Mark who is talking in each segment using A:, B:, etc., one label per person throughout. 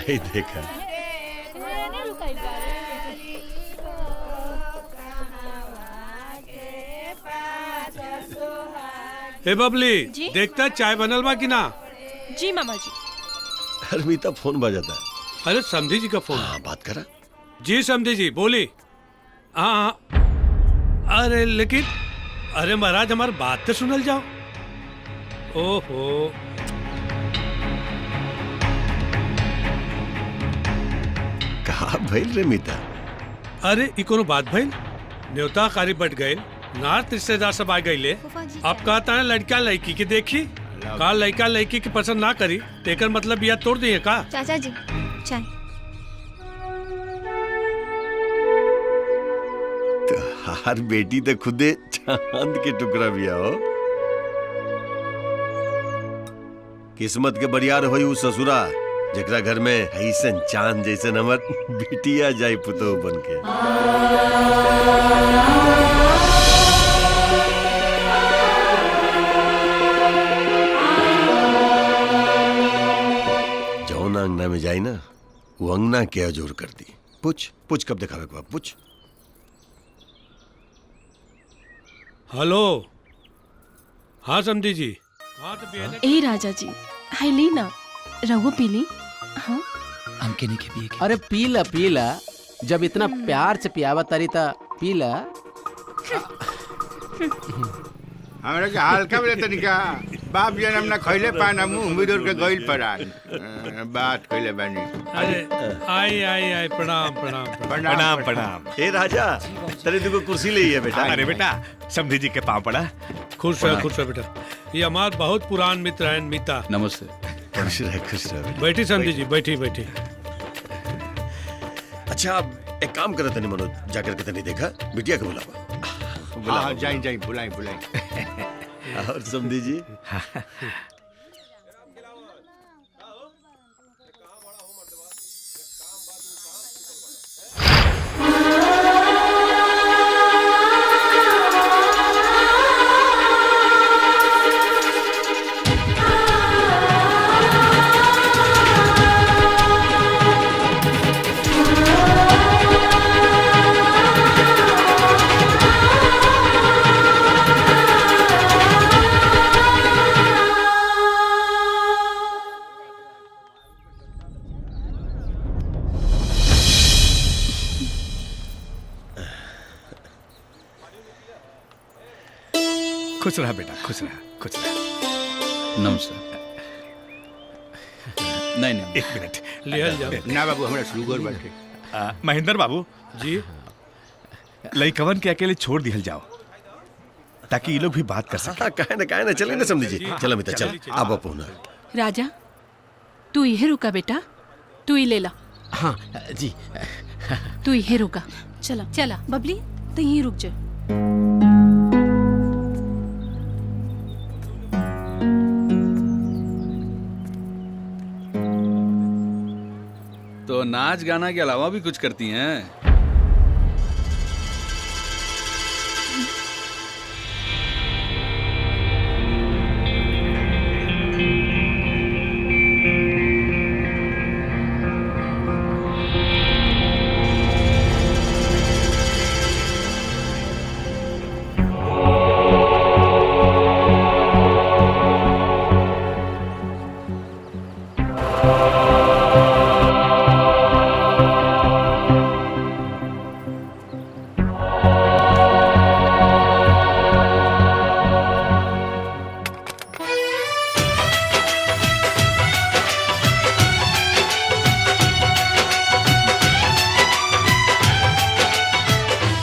A: हाय देखा।
B: हे बबली, देखता चाय बनल बा कि ना?
C: जी मामा जी।
A: अरे मीता फोन बजाता है।
B: अरे समधी जी का फोन।
A: हाँ बात करा।
B: जी समधी जी बोली। हाँ अरे लेकिन अरे महाराज हमारी बात तो सुनल जाओ। ओहो
A: कहा भइल रे मीता?
B: अरे ई कोनो बात भइल? न्योता कारी बट गए, नार्थ रिश्तेदार सब आ गए। अब कहता है लड़का लड़की के देखी का लड़का लड़की की पसंद ना करी तेकर मतलब यह तोड़ दिए का?
D: चाचा जी चाय।
A: तो हर बेटी तो खुदे चांद के टुकड़ा भी हो। किस्मत के बरियार होई उ ससुरा जकरा घर में ऐसन चांद जैसन हमर बिटिया जाई पुतोह बन के। जौन अंगना में जाई ना वो अंगना के अजोर कर दी। पूछ पूछ कब दिखावे के बाद पूछ।
B: हेलो हाँ समधी जी। हाँ तो
C: ए राजा जी हाय ली ना रघु पीली। हाँ
E: हमके नहीं पिए।
F: अरे पीला पीला, जब इतना प्यार से पियावा तारी ता पीला।
G: हमरा के हल्का में तनिका बाप जन्म ना खइले पाना मुंह बिदुर के गइल परान बात कइले बानी।
B: अरे आई आई आई प्रणाम प्रणाम
G: प्रणाम प्रणाम।
A: ए राजा तेरे दुगो कुर्सी ले है बेटा।
H: अरे बेटा समधी जी के पाँव पड़ा।
B: खुश रहो बेटा। ये हमारे बहुत पुरान मित्र हैं मीता।
E: नमस्ते।
A: खुश रह।
B: बैठी समधी जी बैठी बैठी।
A: अच्छा अब एक काम करत नहीं मनोज, जाकर के तनी देखा बिटिया के बुलावा।
G: हाँ जाई जाई बुलाई बुलाई।
A: और समधी जी
H: खुश रहा बेटा खुश रहा खुश रहा।
E: नमस्ते। नहीं नहीं
H: एक मिनट
B: लिहल जाओ।
G: ना बाबू हमरा शुगर बाटे।
H: महेंद्र बाबू
B: जी
H: लइकवन के अकेले छोड़ दिहल जाओ ताकि ये लोग भी बात कर सके।
A: हाँ काहे ना चले ना समधी जी। चलो मिता चल अब पहुना।
C: राजा तू यही रुका बेटा, तू ही ले ला।
F: हाँ जी।
C: तू यही रुका। चला चला बबली तो यही रुक जा।
E: तो नाच गाना के अलावा भी कुछ करती हैं?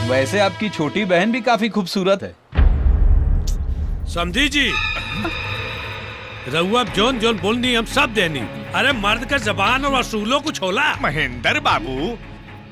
E: वैसे आपकी छोटी बहन भी काफी खूबसूरत है।
B: समझी जी रहुआ जोन जोन बोलनी हम सब देनी। अरे मर्द का जबान और असूलों कुछ होला।
H: महेंद्र बाबू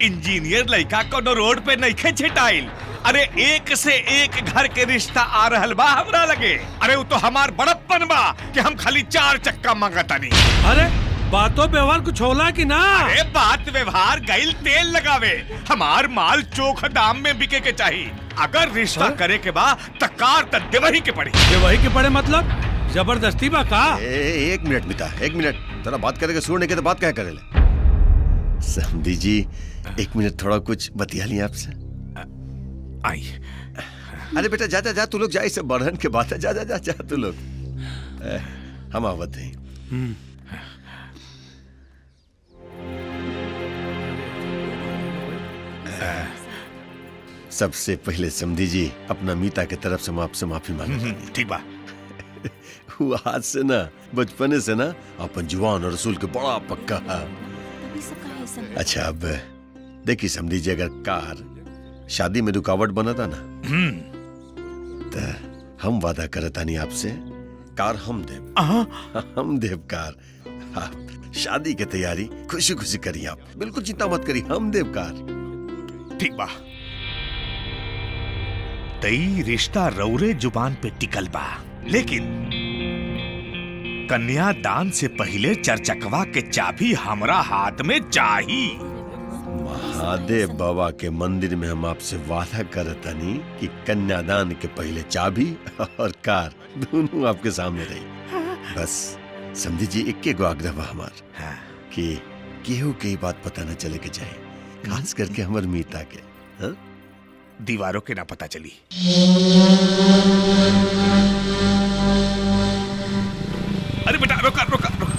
H: इंजीनियर लड़का कोनो रोड पे नहीं छिटाइल। अरे एक से एक घर के रिश्ता आ रहल बा हमरा लगे। अरे वो तो हमार बड़प्पन बा कि हम खाली 4 चक्का मांगतानी।
B: अरे बातों व्यवहार कुछ होला कि ना?
H: अरे बात व्यवहार गइल तेल लगावे। हमार माल चोख दाम में बिके के चाहिए। अगर रिश्ता करे के बा तकार त देवही के पड़ी।
B: देवही के पड़े मतलब जबरदस्ती बा का?
A: एक मिनट मिता एक मिनट। तेरा बात करेगा सुनने के तो बात क्या करे ले। समधी जी, 1 मिनट थोड़ा कुछ बतिया लिया आपसे।
H: आई।
A: अरे बेटा जा जा जा, तू लोग जा, इसे बढ़न के बात है, जा जा जा जा तू लोग। हम आवत हैं। सबसे पहले समधी जी, अपना मीता के तरफ से हम आपसे माफी मांगते हैं।
H: ठीक बा।
A: वो आज से ना, बचपने से ना अपन जुआन और रसूल के बड़ा पक्का है। अच्छा अब देखिए समधी जी, अगर कार शादी में रुकावट बना था ना, तो हम वादा करता नहीं आपसे, कार हम देव। हम देव कार। आप शादी की तैयारी खुशी खुशी करिए, आप बिल्कुल चिंता मत करिए, हम देव कार।
H: ठीक बा। तई रिश्ता रौरे जुबान पे टिकल बा, लेकिन कन्यादान से पहले चर्चकवा के चाबी हमरा हाथ में चाही।
A: महादेव बाबा के मंदिर में हम आपसे वादा करतानी कि कन्यादान के पहले चाबी और कार दोनों आपके सामने रही। बस समझी जी, एक गो आग्रह बा हमार कि केहू के बात पता न चले के जाए, खास करके हमर मीता के। हाँ?
H: दीवारों के ना पता चली। अरे बेटा रोका रोका रोका।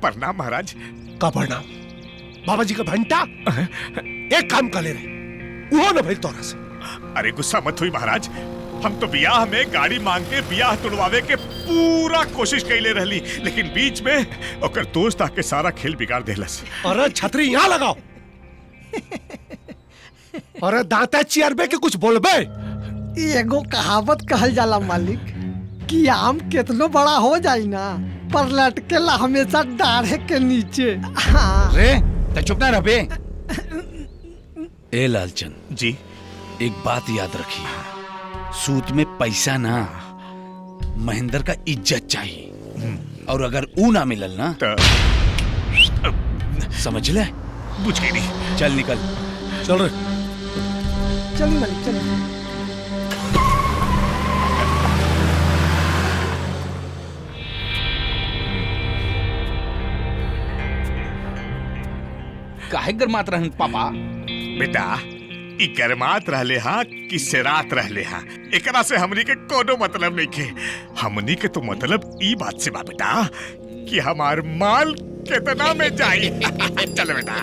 H: प्रणाम महाराज।
D: का प्रणाम? बाबा जी का घंटा एक काम कर ले रहे वो न भाई तोरा से।
H: अरे गुस्सा मत हुई महाराज, हम तो बियाह में गाड़ी मांग के बियाह तुड़वावे के पूरा कोशिश कैले रहली, लेकिन बीच में ओकर दोस्त आके सारा खेल बिगाड़ देलस।
D: अरे छतरी यहाँ लगाओ। अरे दांता चियरबे के कुछ बोलबे।
I: एगो कहावत कहल जाला मालिक कि आम कितनो बड़ा हो जाए ना, पर लटकेला हमेशा डाढ़े के नीचे। हाँ।
E: रे तो चुप ना रह बे। ए लालचंद
H: जी,
E: एक बात याद रखिए, सूद में पैसा ना, महेंद्र का इज्जत चाहिए, और अगर ऊ ना मिलल ना
H: तो
E: समझ ले।
H: बुझ गई नहीं।
E: चल निकल।
D: चल रे।
I: चलिए मालिक चलिए।
E: काहे गरमात रहन पापा?
H: बेटा ई गरमात रहले हाँ कि सेरात रहले हाँ, एकरा से हमनी के कोनो मतलब नहीं के। हमनी के तो मतलब ई बात से बा बेटा कि हमार माल कितना में जाई। चल बेटा।